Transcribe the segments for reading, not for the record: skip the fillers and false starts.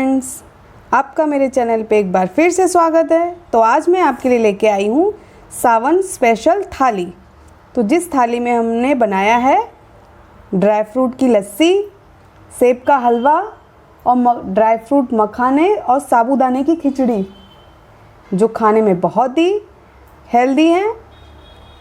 Friends, आपका मेरे channel पे एक बार फिर से स्वागत है। तो आज मैं आपके लिए लेके आई हूँ सावन स्पेशल थाली। तो जिस थाली में हमने बनाया है ड्राई फ्रूट की लस्सी, सेब का हलवा और ड्राई फ्रूट मखाने और साबूदाने की खिचड़ी, जो खाने में बहुत ही हेल्दी हैं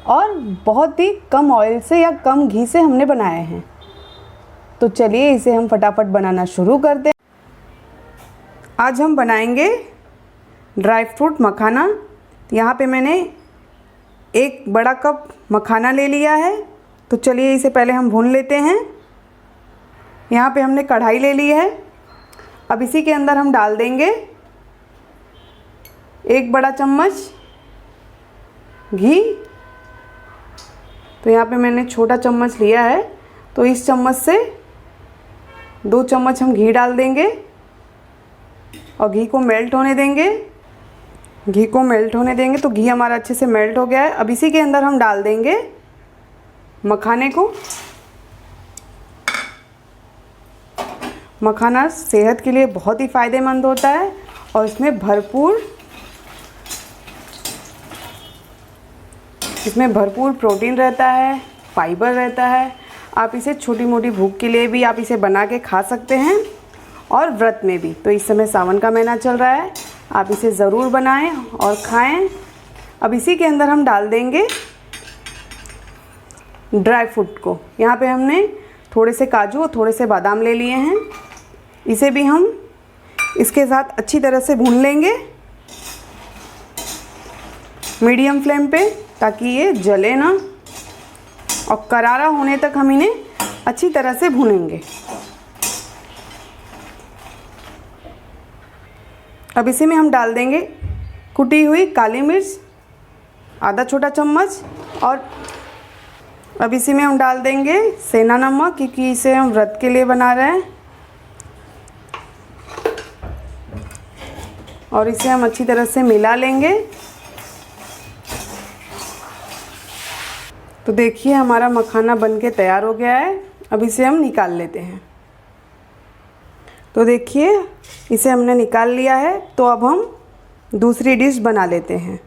और बहुत ही कम ऑयल से या कम घी से हमने बनाए हैं। तो चलिए इसे हम फटाफट बनाना शुरू करते हैं। आज हम बनाएंगे ड्राई फ्रूट मखाना। यहाँ पे मैंने एक बड़ा कप मखाना ले लिया है। तो चलिए इसे पहले हम भून लेते हैं। यहाँ पे हमने कढ़ाई ले ली है। अब इसी के अंदर हम डाल देंगे 1 बड़ा चम्मच घी। तो यहाँ पे मैंने छोटा चम्मच लिया है, तो इस चम्मच से 2 चम्मच हम घी डाल देंगे और घी को मेल्ट होने देंगे। घी को मेल्ट होने देंगे तो घी हमारा अच्छे से मेल्ट हो गया है। अब इसी के अंदर हम डाल देंगे मखाने को। मखाना सेहत के लिए बहुत ही फ़ायदेमंद होता है और इसमें भरपूर प्रोटीन रहता है, फाइबर रहता है। आप इसे छोटी मोटी भूख के लिए भी आप इसे बना के खा सकते हैं और व्रत में भी। तो इस समय सावन का महीना चल रहा है, आप इसे ज़रूर बनाएं और खाएं। अब इसी के अंदर हम डाल देंगे ड्राई फ्रूट को। यहाँ पे हमने थोड़े से काजू और थोड़े से बादाम ले लिए हैं। इसे भी हम इसके साथ अच्छी तरह से भून लेंगे मीडियम फ्लेम पे, ताकि ये जले ना, और करारा होने तक हम इन्हें अच्छी तरह से भूनेंगे। अब इसी में हम डाल देंगे कुटी हुई काली मिर्च आधा छोटा चम्मच, और अब इसी में हम डाल देंगे सेंधा नमक, क्योंकि इसे हम व्रत के लिए बना रहे हैं। और इसे हम अच्छी तरह से मिला लेंगे। तो देखिए हमारा मखाना बनके तैयार हो गया है। अब इसे हम निकाल लेते हैं। तो देखिए इसे हमने निकाल लिया है। तो अब हम दूसरी डिश बना लेते हैं।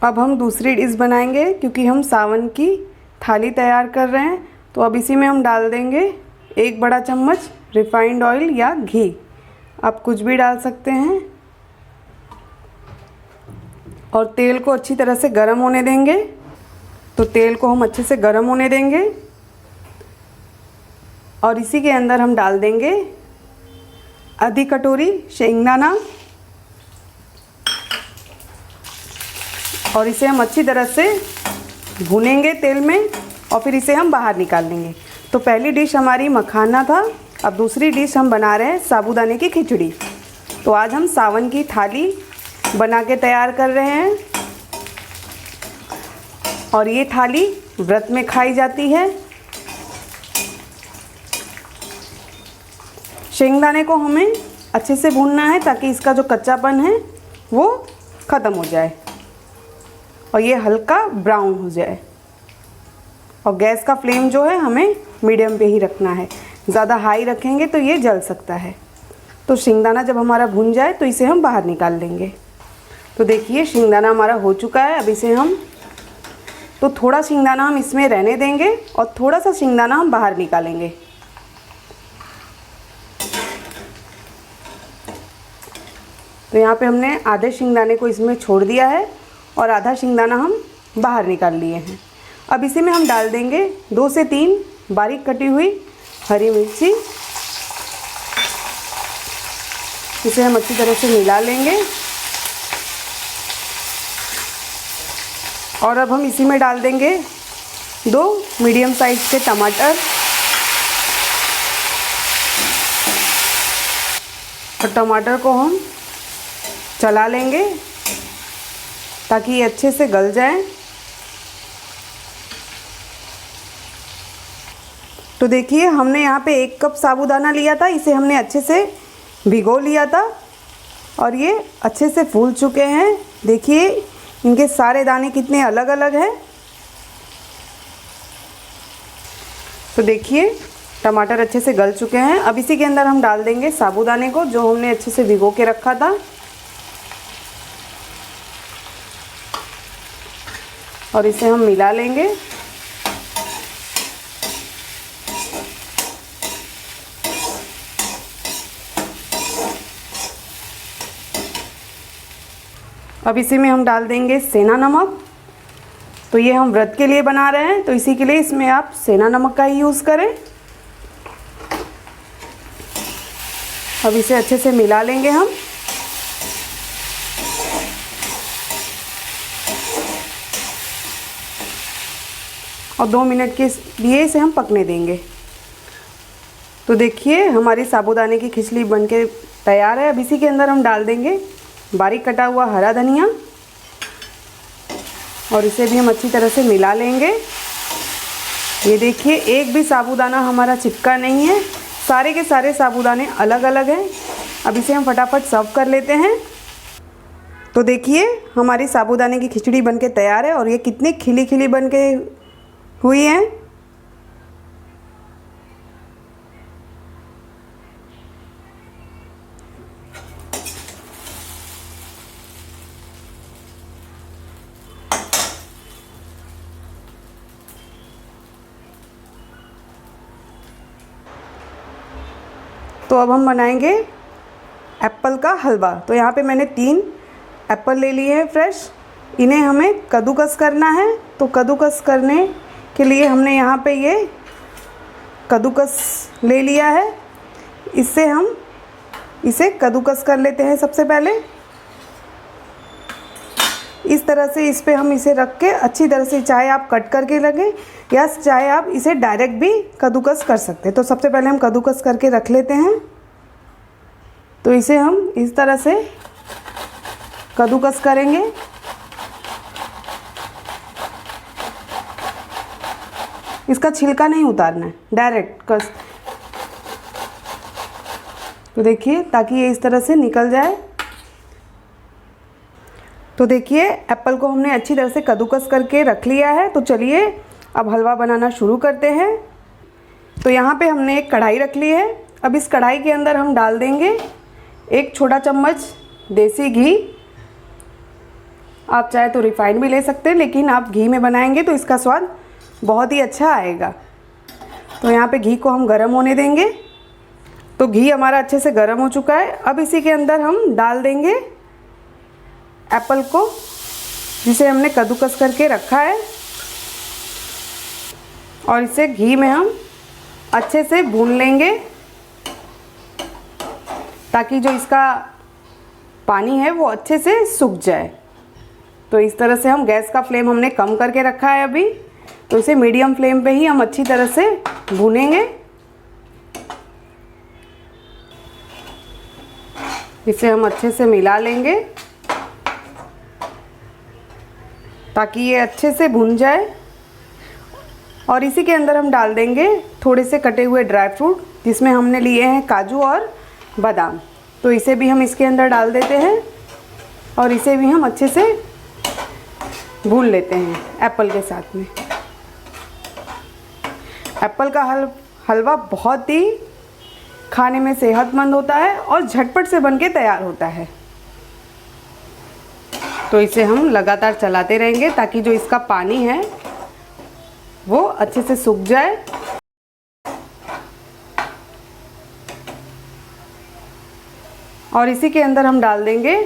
अब हम दूसरी डिश बनाएंगे, क्योंकि हम सावन की थाली तैयार कर रहे हैं। तो अब इसी में हम डाल देंगे 1 बड़ा चम्मच रिफाइंड ऑयल या घी, आप कुछ भी डाल सकते हैं। और तेल को अच्छी तरह से गर्म होने देंगे। तो तेल को हम अच्छे से गर्म होने देंगे और इसी के अंदर हम डाल देंगे आधी कटोरी शेंगदाना, और इसे हम अच्छी तरह से भूनेंगे तेल में और फिर इसे हम बाहर निकाल लेंगे। तो पहली डिश हमारी मखाना था। अब दूसरी डिश हम बना रहे हैं साबूदाने की खिचड़ी। तो आज हम सावन की थाली बना के तैयार कर रहे हैं और ये थाली व्रत में खाई जाती है। शेंगदाने को हमें अच्छे से भूनना है, ताकि इसका जो कच्चापन है वो ख़त्म हो जाए और ये हल्का ब्राउन हो जाए। और गैस का फ्लेम जो है हमें मीडियम पे ही रखना है, ज़्यादा हाई रखेंगे तो ये जल सकता है। तो शेंगदाना जब हमारा भून जाए तो इसे हम बाहर निकाल लेंगे। तो देखिए शेंगदाना हमारा हो चुका है। अब इसे हम थोड़ा शेंगदाना हम इसमें रहने देंगे और थोड़ा सा शेंगदाना हम बाहर निकालेंगे। तो यहाँ पे हमने आधे शेंगदाने को इसमें छोड़ दिया है और आधा शेंगदाना हम बाहर निकाल लिए हैं। अब इसी में हम डाल देंगे 2 से 3 बारीक कटी हुई हरी मिर्ची। इसे हम अच्छी तरह से मिला लेंगे। और अब हम इसी में डाल देंगे 2 मीडियम साइज के टमाटर, और टमाटर को हम चला लेंगे ताकि ये अच्छे से गल जाए। तो देखिए हमने यहाँ पे 1 कप साबूदाना लिया था, इसे हमने अच्छे से भिगो लिया था और ये अच्छे से फूल चुके हैं। देखिए इनके सारे दाने कितने अलग अलग हैं। तो देखिए टमाटर अच्छे से गल चुके हैं। अब इसी के अंदर हम डाल देंगे साबूदाने को, जो हमने अच्छे से भिगो के रखा था। और इसे हम मिला लेंगे। अब इसी में हम डाल देंगे सेंधा नमक। तो ये हम व्रत के लिए बना रहे हैं, तो इसी के लिए इसमें आप सेंधा नमक का ही यूज़ करें। अब इसे अच्छे से मिला लेंगे हम। और 2 मिनट के लिए इसे हम पकने देंगे। तो देखिए हमारी साबूदाने की खिचड़ी बनके तैयार है। अब इसी के अंदर हम डाल देंगे बारीक कटा हुआ हरा धनिया और इसे भी हम अच्छी तरह से मिला लेंगे। ये देखिए एक भी साबूदाना हमारा चिपका नहीं है, सारे के सारे साबूदाने अलग अलग हैं। अब इसे हम फटाफट सर्व कर लेते हैं। तो देखिए हमारी साबूदाने की खिचड़ी बनके तैयार है और ये कितनी खिली खिली बनके हुई है। तो अब हम बनाएंगे एप्पल का हलवा। तो यहाँ पे मैंने 3 एप्पल ले लिए हैं फ्रेश। इन्हें हमें कद्दूकस करना है। तो कद्दूकस करने के लिए हमने यहाँ पे ये कद्दूकस ले लिया है। इससे हम इसे कद्दूकस कर लेते हैं। सबसे पहले इस तरह से इस पे हम इसे रख के अच्छी तरह से, चाहे आप कट करके लगें या चाहे आप इसे डायरेक्ट भी कद्दूकस कर सकते हैं। तो सबसे पहले हम कद्दूकस करके रख लेते हैं। तो इसे हम इस तरह से कद्दूकस करेंगे। इसका छिलका नहीं उतारना है, डायरेक्ट कस। तो देखिए ताकि ये इस तरह से निकल जाए। तो देखिए एप्पल को हमने अच्छी तरह से कद्दूकस करके रख लिया है। तो चलिए अब हलवा बनाना शुरू करते हैं। तो यहाँ पे हमने एक कढ़ाई रख ली है। अब इस कढ़ाई के अंदर हम डाल देंगे 1 छोटा चम्मच देसी घी। आप चाहे तो रिफाइंड भी ले सकते हैं, लेकिन आप घी में बनाएंगे तो इसका स्वाद बहुत ही अच्छा आएगा। तो यहाँ पे घी को हम गर्म होने देंगे। तो घी हमारा अच्छे से गर्म हो चुका है। अब इसी के अंदर हम डाल देंगे एप्पल को, जिसे हमने कद्दूकस करके रखा है। और इसे घी में हम अच्छे से भून लेंगे ताकि जो इसका पानी है वो अच्छे से सूख जाए। तो इस तरह से हम गैस का फ्लेम हमने कम करके रखा है अभी। तो इसे मीडियम फ्लेम पे ही हम अच्छी तरह से भूनेंगे। इसे हम अच्छे से मिला लेंगे ताकि ये अच्छे से भुन जाए। और इसी के अंदर हम डाल देंगे थोड़े से कटे हुए ड्राई फ्रूट, जिसमें हमने लिए हैं काजू और बादाम। तो इसे भी हम इसके अंदर डाल देते हैं और इसे भी हम अच्छे से भून लेते हैं एप्पल के साथ में। एप्पल का हलवा बहुत ही खाने में सेहतमंद होता है और झटपट से बनके तैयार होता है। तो इसे हम लगातार चलाते रहेंगे ताकि जो इसका पानी है वो अच्छे से सूख जाए। और इसी के अंदर हम डाल देंगे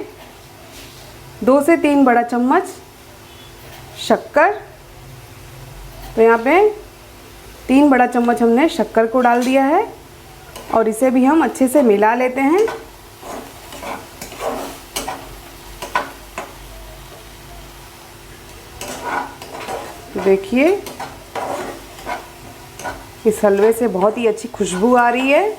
2 से 3 बड़ा चम्मच शक्कर। तो यहाँ पे 3 बड़ा चम्मच हमने शक्कर को डाल दिया है और इसे भी हम अच्छे से मिला लेते हैं। देखिए इस हलवे से बहुत ही अच्छी खुशबू आ रही है।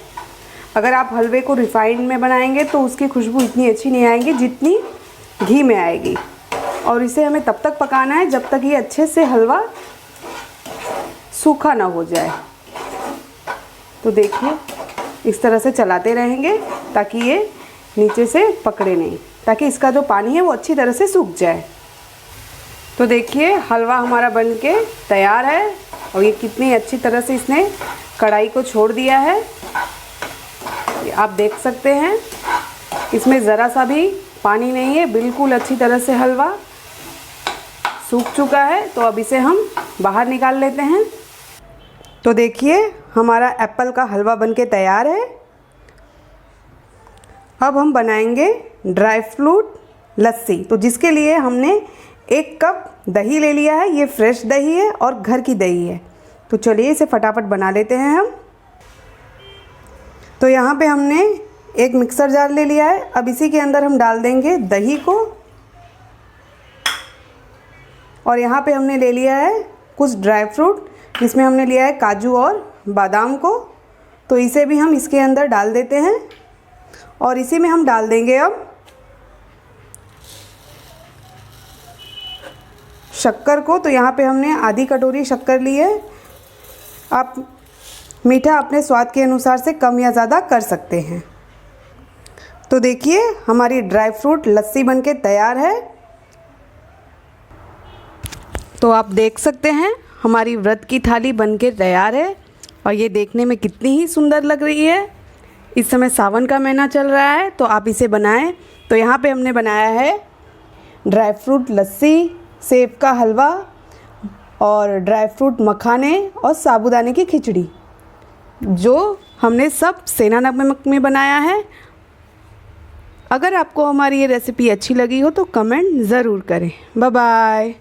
अगर आप हलवे को रिफाइंड में बनाएंगे तो उसकी खुशबू इतनी अच्छी नहीं आएगी जितनी घी में आएगी। और इसे हमें तब तक पकाना है जब तक ये अच्छे से हलवा सूखा ना हो जाए। तो देखिए इस तरह से चलाते रहेंगे ताकि ये नीचे से पकड़े नहीं, ताकि इसका जो पानी है वो अच्छी तरह से सूख जाए। तो देखिए हलवा हमारा बनके तैयार है। और ये कितनी अच्छी तरह से इसने कढ़ाई को छोड़ दिया है, ये आप देख सकते हैं। इसमें ज़रा सा भी पानी नहीं है, बिल्कुल अच्छी तरह से हलवा सूख चुका है। तो अब इसे हम बाहर निकाल लेते हैं। तो देखिए हमारा एप्पल का हलवा बनके तैयार है। अब हम बनाएंगे ड्राई फ्रूट लस्सी। तो जिसके लिए हमने 1 कप दही ले लिया है। ये फ्रेश दही है और घर की दही है। तो चलिए इसे फटाफट बना लेते हैं हम। तो यहाँ पे हमने एक मिक्सर जार ले लिया है। अब इसी के अंदर हम डाल देंगे दही को, और यहाँ पे हमने ले लिया है कुछ ड्राई फ्रूट, जिसमें हमने लिया है काजू और बादाम को। तो इसे भी हम इसके अंदर डाल देते हैं और इसी में हम डाल देंगे अब शक्कर को। तो यहाँ पे हमने आधी कटोरी शक्कर ली है। आप मीठा अपने स्वाद के अनुसार से कम या ज़्यादा कर सकते हैं। तो देखिए हमारी ड्राई फ्रूट लस्सी बनके तैयार है। तो आप देख सकते हैं हमारी व्रत की थाली बनके तैयार है और ये देखने में कितनी ही सुंदर लग रही है। इस समय सावन का महीना चल रहा है, तो आप इसे बनाएं। तो यहाँ पे हमने बनाया है ड्राई फ्रूट लस्सी, सेब का हलवा और ड्राई फ्रूट मखाने और साबूदाने की खिचड़ी, जो हमने सब सेंधा नमक में बनाया है। अगर आपको हमारी ये रेसिपी अच्छी लगी हो तो कमेंट ज़रूर करें। Bye bye.